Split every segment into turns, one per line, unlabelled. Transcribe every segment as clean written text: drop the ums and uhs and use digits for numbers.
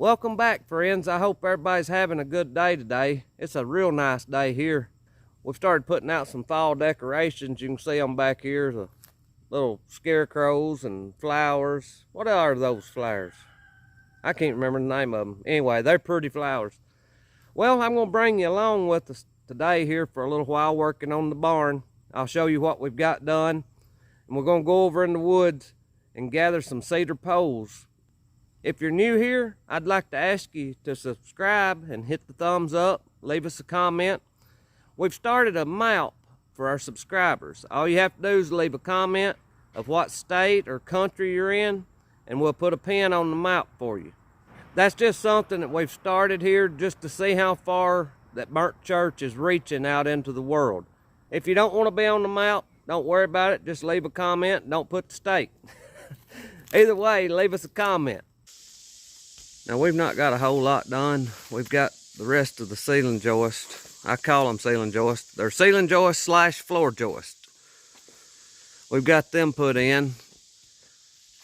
Welcome back, friends. I hope everybody's having a good day today. It's a real nice day here. We've started putting out some fall decorations. You can see them back here, the little scarecrows and flowers. What are those flowers? I can't remember the name of them. Anyway, they're pretty flowers. Well, I'm going to bring you along with us today here for a little while working on the barn. I'll show you what we've got done. And we're going to go over in the woods and gather some cedar poles. If you're new here, I'd like to ask you to subscribe and hit the thumbs up, leave us a comment. We've started a map for our subscribers. All you have to do is leave a comment of what state or country you're in, and we'll put a pin on the map for you. That's just something that we've started here just to see how far that Burnt Church is reaching out into the world. If you don't want to be on the map, don't worry about it. Just leave a comment. Don't put the state. Either way, leave us a comment. Now, we've not got a whole lot done. We've got the rest of the ceiling joist. I call them ceiling joist. They're ceiling joist / floor joist. We've got them put in,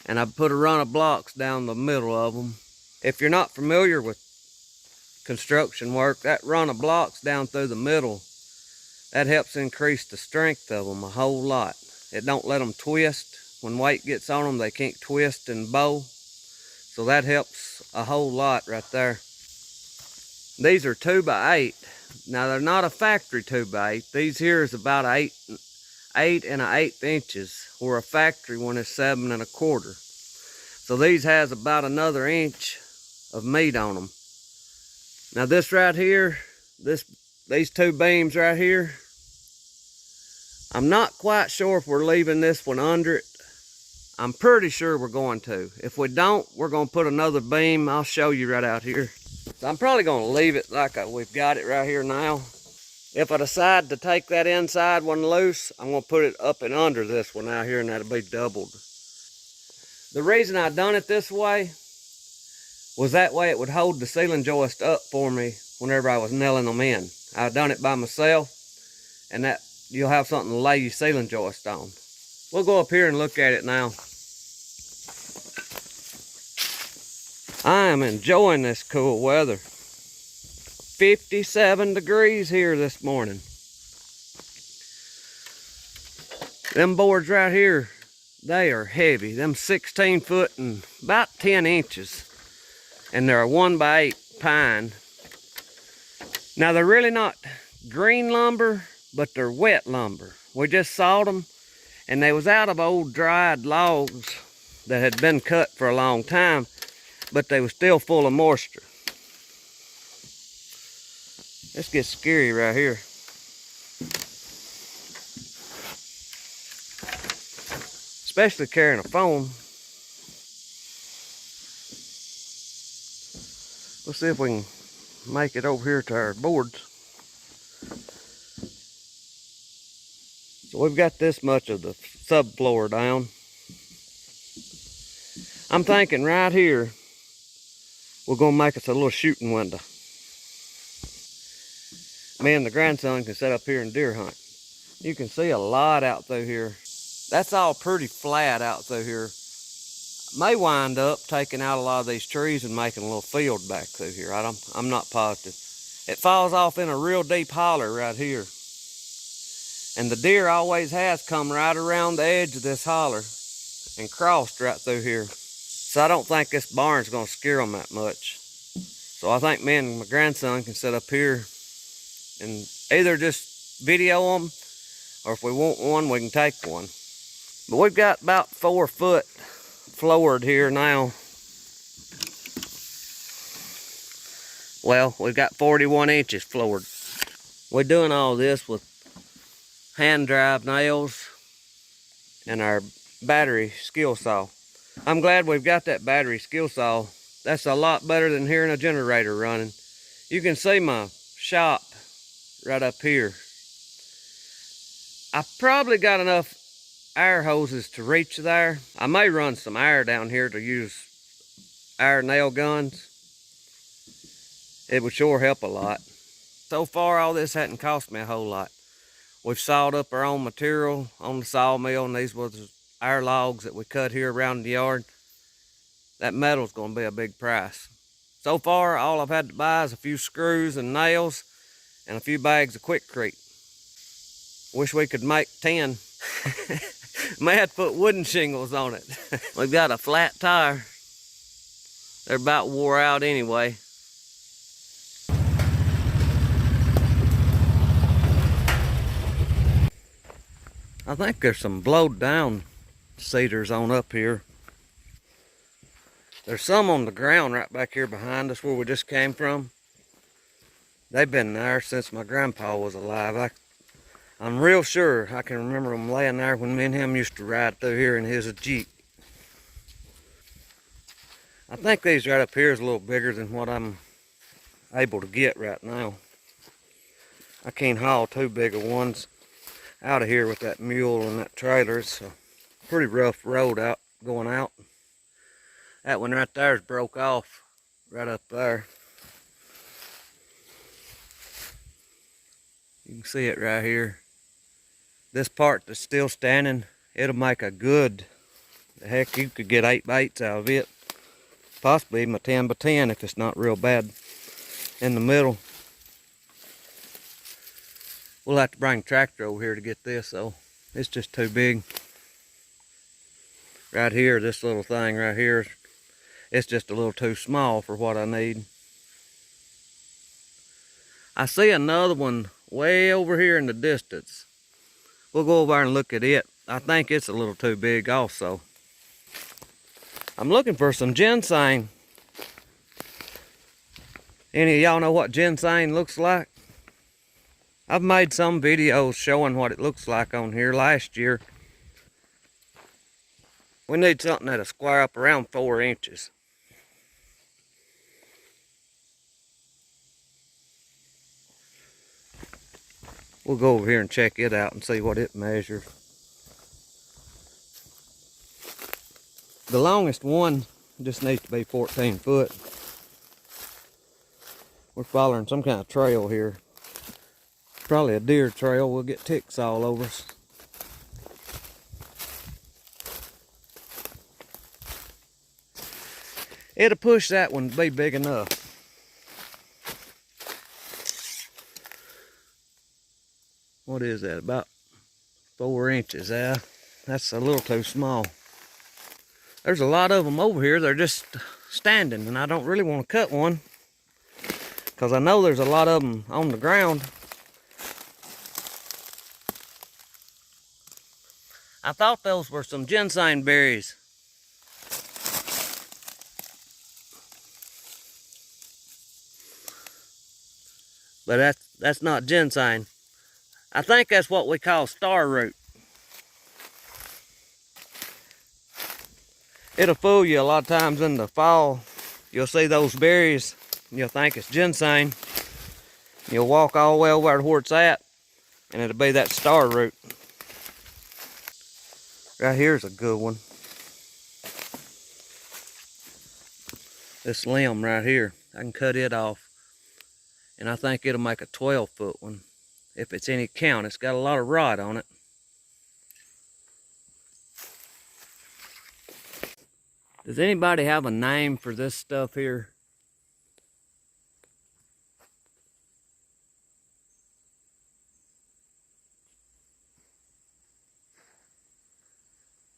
and I've put a run of blocks down the middle of them. If you're not familiar with construction work, that run of blocks down through the middle, that helps increase the strength of them a whole lot. It don't let them twist. When weight gets on them, they can't twist and bow. So that helps a whole lot right there. These are 2x8. Now, they're not a factory 2x8. These here is about 8 1/8 inches, where a factory one is 7 1/4. So these has about another inch of meat on them. Now this right here, these two beams right here, I'm not quite sure if we're leaving this one under it. I'm pretty sure we're going to. If we don't, we're going to put another beam. I'll show you right out here. So I'm probably going to leave it like we've got it right here now. If I decide to take that inside one loose, I'm going to put it up and under this one out here, and that'll be doubled. The reason I done it this way was that way it would hold the ceiling joist up for me whenever I was nailing them in. I done it by myself, and that you'll have something to lay your ceiling joist on. We'll go up here and look at it now. I am enjoying this cool weather. 57 degrees here this morning. Them boards right here, they are heavy. Them 16 foot and about 10 inches. And they're a 1x8 pine. Now, they're really not green lumber, but they're wet lumber. We just sawed them, and they was out of old dried logs that had been cut for a long time, but they were still full of moisture. This gets scary right here. Especially carrying a phone. Let's see if we can make it over here to our boards. So we've got this much of the subfloor down. I'm thinking right here, we're gonna make us a little shooting window. Me and the grandson can sit up here and deer hunt. You can see a lot out through here. That's all pretty flat out through here. May wind up taking out a lot of these trees and making a little field back through here. I'm not positive. It falls off in a real deep holler right here. And the deer always has come right around the edge of this holler and crossed right through here. So I don't think this barn's gonna scare them that much. So I think me and my grandson can sit up here and either just video them, or if we want one, we can take one. But we've got about 4 foot floored here now. Well, we've got 41 inches floored. We're doing all this with hand drive nails and our battery skill saw. I'm glad we've got that battery skill saw. That's a lot better than hearing a generator running. You can see my shop right up here. I probably got enough air hoses to reach there. I may run some air down here to use air nail guns. It would sure help a lot. So far, all this hadn't cost me a whole lot. We've sawed up our own material on the sawmill, and these was our logs that we cut here around the yard. That metal's gonna be a big price. So far, all I've had to buy is a few screws and nails and a few bags of Quikrete. Wish we could make 10. May have to put wooden shingles on it. We've got a flat tire. They're about wore out anyway. I think there's some blowed down cedars on up here. There's some on the ground right back here behind us where we just came from. They've been there since my grandpa was alive. I'm real sure I can remember them laying there when me and him used to ride through here in his Jeep. I think these right up here is a little bigger than what I'm able to get right now. I can't haul too big of ones out of here with that mule and that trailer. It's a pretty rough road out going out. That one right there is broke off right up there. You can see it right here. This part that's still standing, it'll make a good, heck, you could get 8 baits out of it. Possibly even a 10 by 10 if it's not real bad in the middle. We'll have to bring a tractor over here to get this though. It's just too big. Right here, this little thing right here, it's just a little too small for what I need. I see another one way over here in the distance. We'll go over and look at it. I think it's a little too big also. I'm looking for some ginseng. Any of y'all know what ginseng looks like? I've made some videos showing what it looks like on here last year. We need something that'll square up around 4 inches. We'll go over here and check it out and see what it measures. The longest one just needs to be 14 foot. We're following some kind of trail here. Probably a deer trail. We'll get ticks all over us. It'll push that one to be big enough. What is that? About 4 inches. That's a little too small. There's a lot of them over here. They're just standing, and I don't really want to cut one because I know there's a lot of them on the ground. I thought those were some ginseng berries. But that's not ginseng. I think that's what we call star root. It'll fool you a lot of times in the fall. You'll see those berries, and you'll think it's ginseng. You'll walk all the way over to where it's at, and it'll be that star root. Right here's a good one. This limb right here, I can cut it off, and I think it'll make a 12-foot one. If it's any count, it's got a lot of rot on it. Does anybody have a name for this stuff here?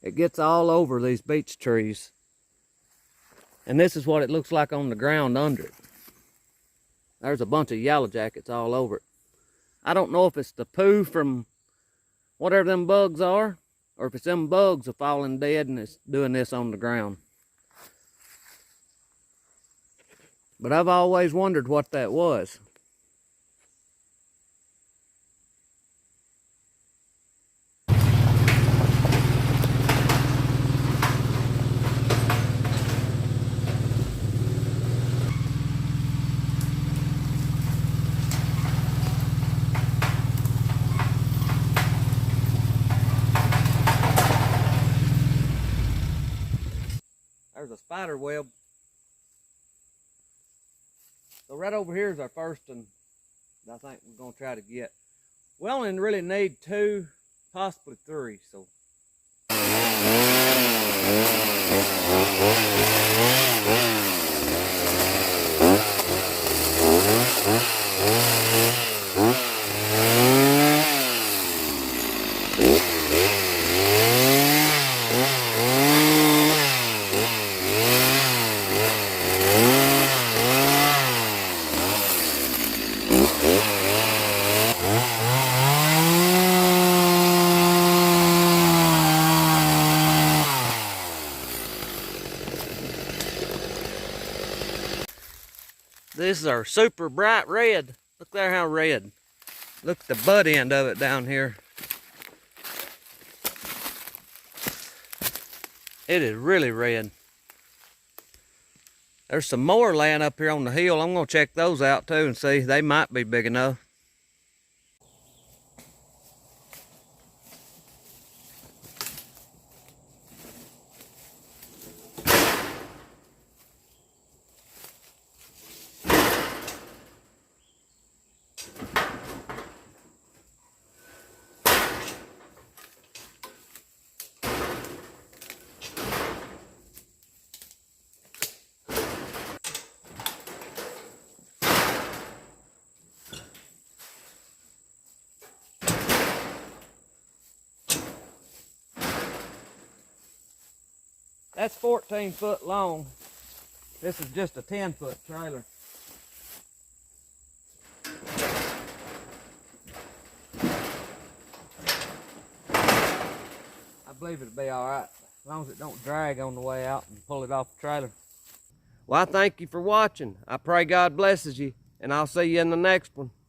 It gets all over these beech trees. And this is what it looks like on the ground under it. There's a bunch of yellow jackets all over it. I don't know if it's the poo from whatever them bugs are, or if it's them bugs are falling dead and it's doing this on the ground. But I've always wondered what that was. There's a spider web. So right over here is our first one that I think we're going to try to get. We only really need 2, possibly 3. So These are super bright red. Look there how red. Look at the butt end of it down here. It is really red. There's some more laying up here on the hill. I'm gonna check those out too and see. They might be big enough. That's 14 foot long. This is just a 10-foot trailer. I believe it'll be all right, as long as it don't drag on the way out and pull it off the trailer. Well, I thank you for watching. I pray God blesses you, and I'll see you in the next one.